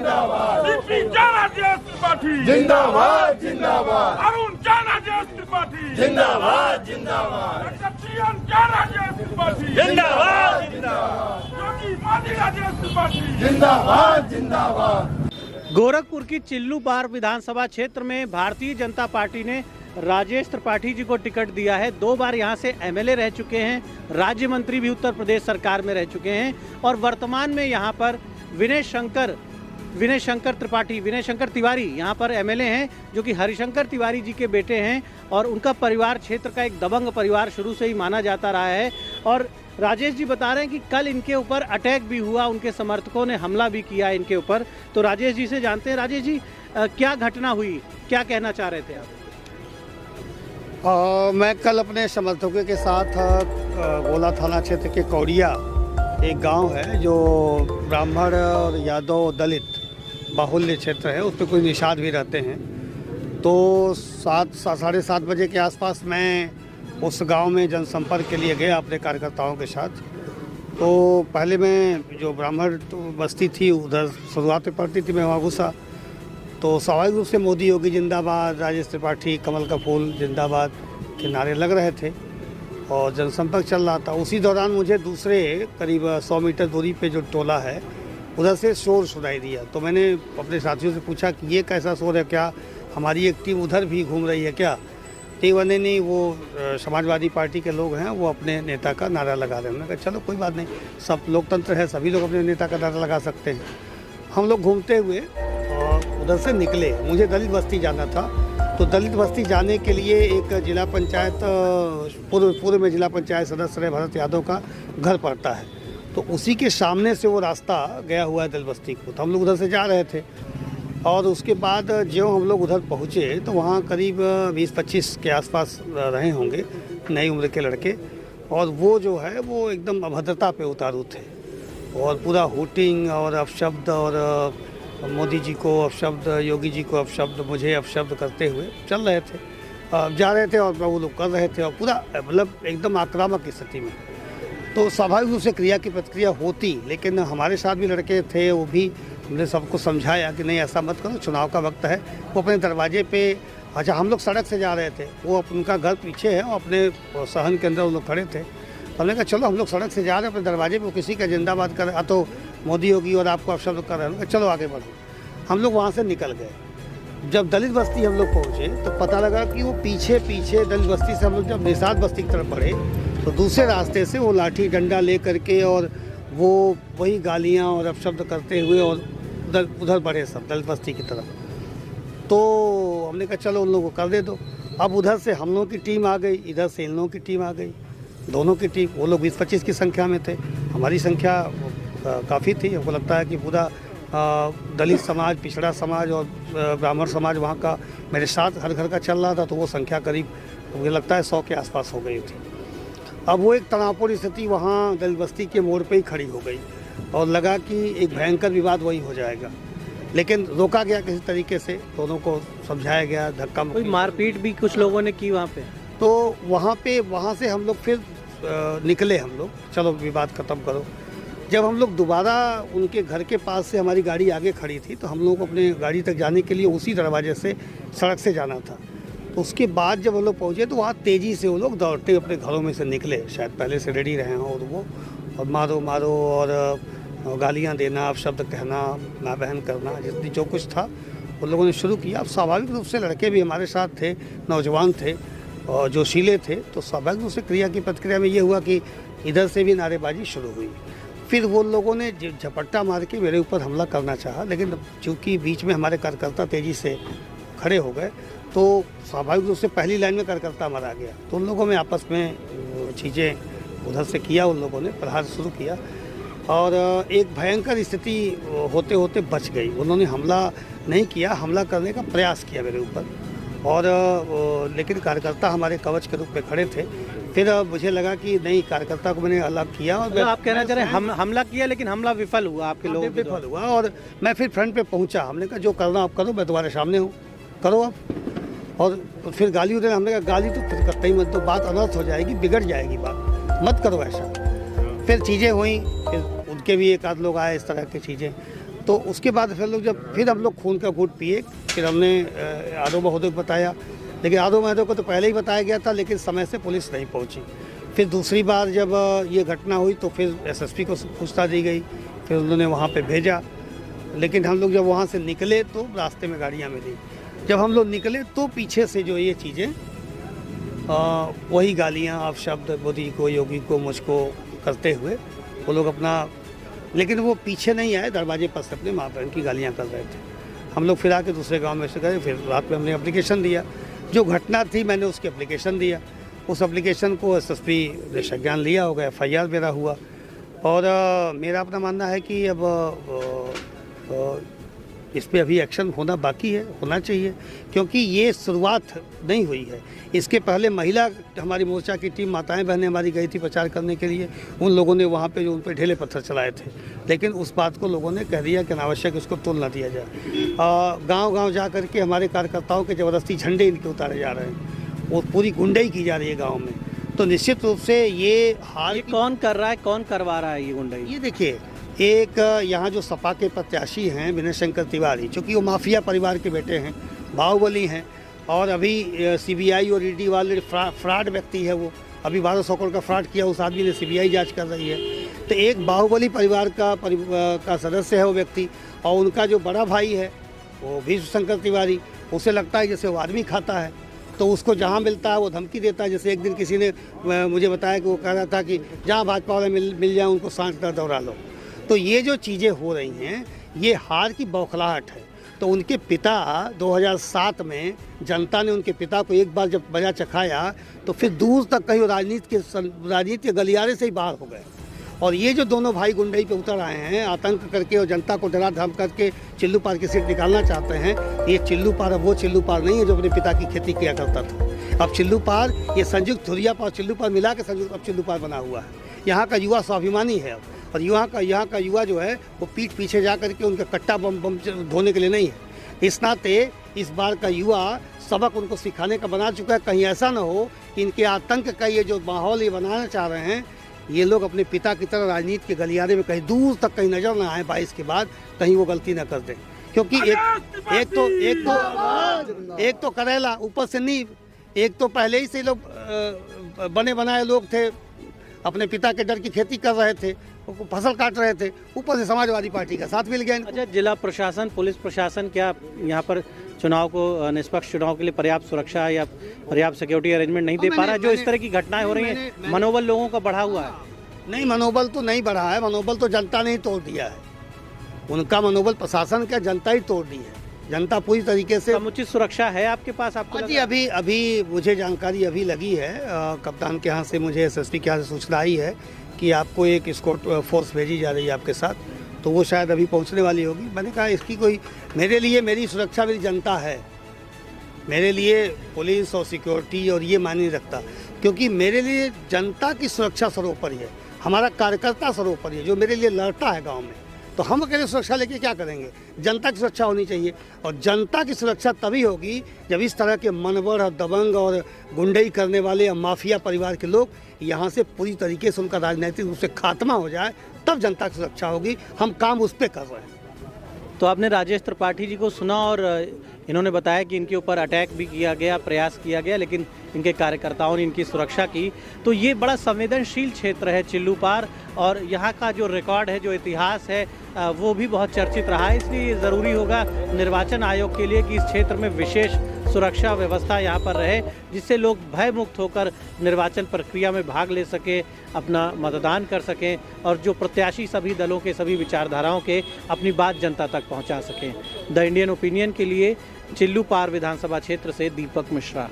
जिंदाबाद, सीपी ज्ञानादेश त्रिपाठी जिंदाबाद जिंदाबाद, अरुण ज्ञानादेश त्रिपाठी जिंदाबाद जिंदाबाद, डॉक्टर ज्ञानादेश त्रिपाठी जिंदाबाद योगी आदित्य त्रिपाठी जिंदाबाद जिंदाबाद। गोरखपुर की चिल्लू बार विधानसभा क्षेत्र में भारतीय जनता पार्टी ने राजेश त्रिपाठी जी को टिकट दिया है। 2 बार यहां से एमएलए रह चुके हैं, राज्य मंत्री भी उत्तर प्रदेश सरकार में रह चुके हैं और वर्तमान में यहां पर विनय शंकर तिवारी यहां पर एमएलए हैं, जो कि हरिशंकर तिवारी जी के बेटे हैं और उनका परिवार क्षेत्र का एक दबंग परिवार शुरू से ही माना जाता रहा है। और राजेश जी बता रहे हैं कि कल इनके ऊपर अटैक भी हुआ, उनके समर्थकों ने हमला भी किया इनके ऊपर। तो राजेश जी से जानते हैं। राजेश जी, क्या घटना हुई, क्या कहना चाह रहे थे आप? मैं कल अपने समर्थकों के साथ गोला थाना क्षेत्र के कौड़िया एक गांव है जो ब्राह्मण और यादव दलित बाहुल्य क्षेत्र है, उस पर कुछ निषाद भी रहते हैं। तो 7-7:30 बजे के आसपास मैं उस गांव में जनसंपर्क के लिए गया अपने कार्यकर्ताओं के साथ। तो पहले मैं जो ब्राह्मण बस्ती थी उधर शुरुआत में पड़ती थी, मैं वहाँ घुसा तो स्वाभाविक रूप से मोदी योगी जिंदाबाद, राजेश त्रिपाठी, कमल का फूल जिंदाबाद के नारे लग रहे थे और जनसंपर्क चल रहा था। उसी दौरान मुझे दूसरे करीब 100 मीटर दूरी पे जो टोला है उधर से शोर सुनाई दिया। तो मैंने अपने साथियों से पूछा कि ये कैसा शोर है, क्या हमारी एक टीम उधर भी घूम रही है क्या? नहीं, वो समाजवादी पार्टी के लोग हैं, वो अपने नेता का नारा लगा रहे हैं। मैंने कहा चलो कोई बात नहीं, सब लोकतंत्र है, सभी लोग अपने नेता का नारा लगा सकते हैं। हम लोग घूमते हुए उधर से निकले। मुझे दलित बस्ती जाना था, तो दलित बस्ती जाने के लिए एक जिला पंचायत पूर्व में जिला पंचायत सदस्य रहे भरत यादव का घर पड़ता है, तो उसी के सामने से वो रास्ता गया हुआ है दलित बस्ती को। तो हम लोग उधर से जा रहे थे और उसके बाद जो हम लोग उधर पहुँचे तो वहाँ करीब 20-25 के आसपास रहे होंगे नई उम्र के लड़के, और वो जो है वो एकदम अभद्रता पे उतारू थे और पूरा हुटिंग और अपशब्द और मोदी जी को अपशब्द, योगी जी को अपशब्द, मुझे अपशब्द करते हुए चल रहे थे, जा रहे थे और वो लोग कर रहे थे और पूरा मतलब एकदम आक्रामक स्थिति में। तो स्वाभाविक रूप से क्रिया की प्रतिक्रिया होती, लेकिन हमारे साथ भी लड़के थे, वो भी हमने सबको समझाया कि नहीं ऐसा मत करो, चुनाव का वक्त है। वो अपने दरवाजे पे, अच्छा हम लोग सड़क से जा रहे थे, वो उनका घर पीछे है और अपने सहन के अंदर वो लोग खड़े थे। हमने कहा चलो हम लोग सड़क से जा रहे हैं, अपने दरवाजे पे किसी का जिंदाबाद कर रहे, तो मोदी योगी और आपको अपशब्द कर रहे हैं, चलो आगे बढ़ो। हम लोग वहाँ से निकल गए। जब दलित बस्ती हम लोग पहुँचे तो पता लगा कि वो पीछे दलित बस्ती से हम लोग जब निषाद बस्ती की तरफ बढ़े तो दूसरे रास्ते से वो लाठी डंडा ले करके और वो वही गालियाँ और अपशब्द करते हुए और उधर बढ़े सब दलित बस्ती की तरफ। तो हमने कहा चलो उन लोगों को कर दे दो। अब उधर से हम लोगों की टीम आ गई, इधर से इन लोगों की टीम आ गई, दोनों की टीम। वो लोग 20-25 की संख्या में थे, हमारी संख्या काफ़ी थी। हमको लगता है कि पूरा दलित समाज, पिछड़ा समाज और ब्राह्मण समाज वहाँ का मेरे साथ हर घर का चल रहा था, तो वो संख्या करीब मुझे लगता है 100 के आसपास हो गई थी। अब वो एक तनावपूर्ण स्थिति वहाँ दलित बस्ती के मोड़ पे ही खड़ी हो गई और लगा कि एक भयंकर विवाद वही हो जाएगा, लेकिन रोका गया किसी तरीके से, दोनों को समझाया गया, धक्का मुक्की, मारपीट भी कुछ लोगों ने की वहाँ पे। तो वहाँ से हम लोग फिर निकले, हम लोग चलो विवाद ख़त्म करो। जब हम लोग दोबारा उनके घर के पास से हमारी गाड़ी आगे खड़ी थी, तो हम लोग को अपने गाड़ी तक जाने के लिए उसी दरवाजे से सड़क से जाना था। तो उसके बाद जब हम लोग पहुँचे तो वहाँ तेज़ी से वो लोग दौड़ते अपने घरों में से निकले, शायद पहले से रेडी रहे हों, और वो और मारो और गालियाँ देना, अपशब्द कहना, माँ बहन करना, जितनी जो कुछ था उन लोगों ने शुरू किया। अब स्वाभाविक रूप से लड़के भी हमारे साथ थे, नौजवान थे और जोशीले थे, तो स्वाभाविक रूप से क्रिया की प्रतिक्रिया में ये हुआ कि इधर से भी नारेबाजी शुरू हुई। फिर वो लोगों ने झपट्टा मार के मेरे ऊपर हमला करना चाहा, लेकिन चूँकि बीच में हमारे कार्यकर्ता तेज़ी से खड़े हो गए तो स्वाभाविक रूप से पहली लाइन में कार्यकर्ता मारा गया। तो उन लोगों में आपस में चीज़ें उधर से किया, उन लोगों ने प्रहार शुरू किया और एक भयंकर स्थिति होते होते बच गई। उन्होंने हमला नहीं किया, हमला करने का प्रयास किया मेरे ऊपर, और लेकिन कार्यकर्ता हमारे कवच के रूप में खड़े थे। फिर मुझे लगा कि नहीं, कार्यकर्ता को मैंने अलग किया और तो आप कहना चाह रहे हैं हमला किया लेकिन हमला विफल हुआ, आपके लोग विफल हुआ, और मैं फिर फ्रंट पे पहुंचा। हमने कहा जो करना आप करो, मैं तुम्हारे सामने हूँ, करो आप। और फिर गाली उधर, हमने कहा गाली तो फिर करता ही मत दो, बात अनर्थ हो जाएगी, बिगड़ जाएगी बात, मत करो ऐसा। फिर चीज़ें हुई, फिर उनके भी एक आध लोग आए, इस तरह की चीज़ें, तो उसके बाद फिर हम लोग खून का घूंट पिए। फिर हमने यादव महोदय को बताया, लेकिन यादव महोदय को तो पहले ही बताया गया था, लेकिन समय से पुलिस नहीं पहुंची। फिर दूसरी बार जब ये घटना हुई तो फिर एसएसपी को पूछताछ दी गई, फिर उन्होंने वहाँ पे भेजा। लेकिन हम लोग जब वहाँ से निकले तो रास्ते में गाड़ियाँ मिली। जब हम लोग निकले तो पीछे से जो ये चीज़ें वही गालियाँ, अपशब्द, मोदी को, योगी को, मुझको करते हुए वो लोग अपना, लेकिन वो पीछे नहीं आए, दरवाजे पर से अपने माँ बहन की गालियाँ कर रहे थे। हम लोग फिर आके दूसरे गांव में से गए। फिर रात में हमने एप्लीकेशन दिया, जो घटना थी मैंने उसकी एप्लीकेशन दिया। उस एप्लीकेशन को एसएसपी ने संज्ञान लिया होगा, एफआईआर मेरा हुआ। और मेरा अपना मानना है कि अब इस पे अभी एक्शन होना बाकी है, होना चाहिए, क्योंकि ये शुरुआत नहीं हुई है। इसके पहले महिला हमारी मोर्चा की टीम, माताएं बहनें हमारी गई थी प्रचार करने के लिए। उन लोगों ने वहाँ पे जो उन पे ढेले पत्थर चलाए थे, लेकिन उस बात को लोगों ने कह दिया कि अनावश्यक इसको तोल ना दिया जाए। गांव-गांव जा कर के हमारे कार्यकर्ताओं के ज़बरदस्ती झंडे इनके उतारे जा रहे हैं, वो पूरी गुंडाई की जा रही है गाँव में। तो निश्चित रूप से ये हाल कौन कर रहा है, कौन करवा रहा है ये गुंडाई? ये देखिए, एक यहाँ जो सपा के प्रत्याशी हैं विनय शंकर तिवारी, चूँकि वो माफिया परिवार के बेटे हैं, बाहुबली हैं, और अभी सीबीआई और ईडी वाले फ्रॉड व्यक्ति है। वो अभी 1200 करोड़ का फ्रॉड किया, उस आदमी ने सीबीआई जांच कर रही है। तो एक बाहुबली परिवार का सदस्य है वो व्यक्ति, और उनका जो बड़ा भाई है वो भी शंकर तिवारी, उसे लगता है जैसे वो आदमी खाता है, तो उसको जहाँ मिलता है वो धमकी देता है। जैसे एक दिन किसी ने मुझे बताया कि वो कह रहा था कि जहाँ भाजपा वाले मिल जाए उनको सांस का दौड़ा लो। तो ये जो चीज़ें हो रही हैं, ये हार की बौखलाहट है। तो उनके पिता 2007 में जनता ने उनके पिता को एक बार जब मजा चखाया तो फिर दूर तक कहीं राजनीति के गलियारे से ही बाहर हो गए। और ये जो दोनों भाई गुंडई पे उतर आए हैं, आतंक करके और जनता को डरा धम करके चिल्लू पार की सीट निकालना चाहते हैं। ये चिल्लू पार अब वो चिल्लू पार नहीं है जो अपने पिता की खेती किया करता था। अब चिल्लू पार ये संयुक्त धुरिया पार चिल्लू पार मिला के संयुक्त अब चिल्लू पार बना हुआ है। यहाँ का युवा स्वाभिमानी है अब, और यहाँ का युवा जो है वो पीठ पीछे जा करके उनका कट्टा बम धोने के लिए नहीं है। इस नाते इस बार का युवा सबक उनको सिखाने का बना चुका है। कहीं ऐसा ना हो कि इनके आतंक का ये जो माहौल ये बनाना चाह रहे हैं, ये लोग अपने पिता की तरह राजनीति के गलियारे में कहीं दूर तक कहीं नजर ना आए 22 के बाद, कहीं वो गलती ना कर दें। क्योंकि एक तो करेला ऊपर से नींव, एक तो पहले ही से लोग बने बनाए लोग थे, अपने पिता के डर की खेती कर रहे थे, फसल काट रहे थे, ऊपर से समाजवादी पार्टी का साथ मिल गया। अच्छा, जिला प्रशासन, पुलिस प्रशासन क्या यहाँ पर चुनाव को, निष्पक्ष चुनाव के लिए पर्याप्त सुरक्षा या पर्याप्त सिक्योरिटी अरेंजमेंट नहीं दे पा रहा है? जो इस तरह की घटनाएं हो रही हैं, मनोबल लोगों का बढ़ा हुआ है? नहीं, मनोबल तो नहीं बढ़ा है, मनोबल तो जनता ने ही तोड़ दिया है। उनका मनोबल प्रशासन का जनता ही तोड़ दी है। जनता पूरी तरीके से। समुचित सुरक्षा है आपके पास? आपको जी अभी मुझे जानकारी अभी लगी है, कप्तान के यहाँ से मुझे एसएसपी के यहाँ से सूचना आई है कि आपको एक स्कॉट फोर्स भेजी जा रही है आपके साथ, तो वो शायद अभी पहुंचने वाली होगी। मैंने कहा इसकी कोई, मेरे लिए मेरी सुरक्षा मेरी जनता है, मेरे लिए पुलिस और सिक्योरिटी और ये मायने नहीं रखता, क्योंकि मेरे लिए जनता की सुरक्षा सर्वोपरि है, हमारा कार्यकर्ता सर्वोपरि है जो मेरे लिए लड़ता है गाँव में। तो हम अकेले सुरक्षा लेके क्या करेंगे? जनता की सुरक्षा होनी चाहिए, और जनता की सुरक्षा तभी होगी जब इस तरह के मनवर और दबंग और गुंडई करने वाले या माफिया परिवार के लोग यहाँ से पूरी तरीके से उनका राजनीतिक रूप से खात्मा हो जाए, तब जनता की सुरक्षा होगी। हम काम उस पर कर रहे हैं। तो आपने राजेश त्रिपाठी जी को सुना, और इन्होंने बताया कि इनके ऊपर अटैक भी किया गया, प्रयास किया गया, लेकिन इनके कार्यकर्ताओं ने इनकी सुरक्षा की। तो ये बड़ा संवेदनशील क्षेत्र है चिल्लू पार, और यहाँ का जो रिकॉर्ड है, जो इतिहास है, वो भी बहुत चर्चित रहा है। इसलिए ज़रूरी होगा निर्वाचन आयोग के लिए कि इस क्षेत्र में विशेष सुरक्षा व्यवस्था यहाँ पर रहे, जिससे लोग भय मुक्त होकर निर्वाचन प्रक्रिया में भाग ले सकें, अपना मतदान कर सकें, और जो प्रत्याशी सभी दलों के, सभी विचारधाराओं के, अपनी बात जनता तक पहुँचा सकें। द इंडियन ओपिनियन के लिए चिल्लू पार विधानसभा क्षेत्र से दीपक मिश्रा।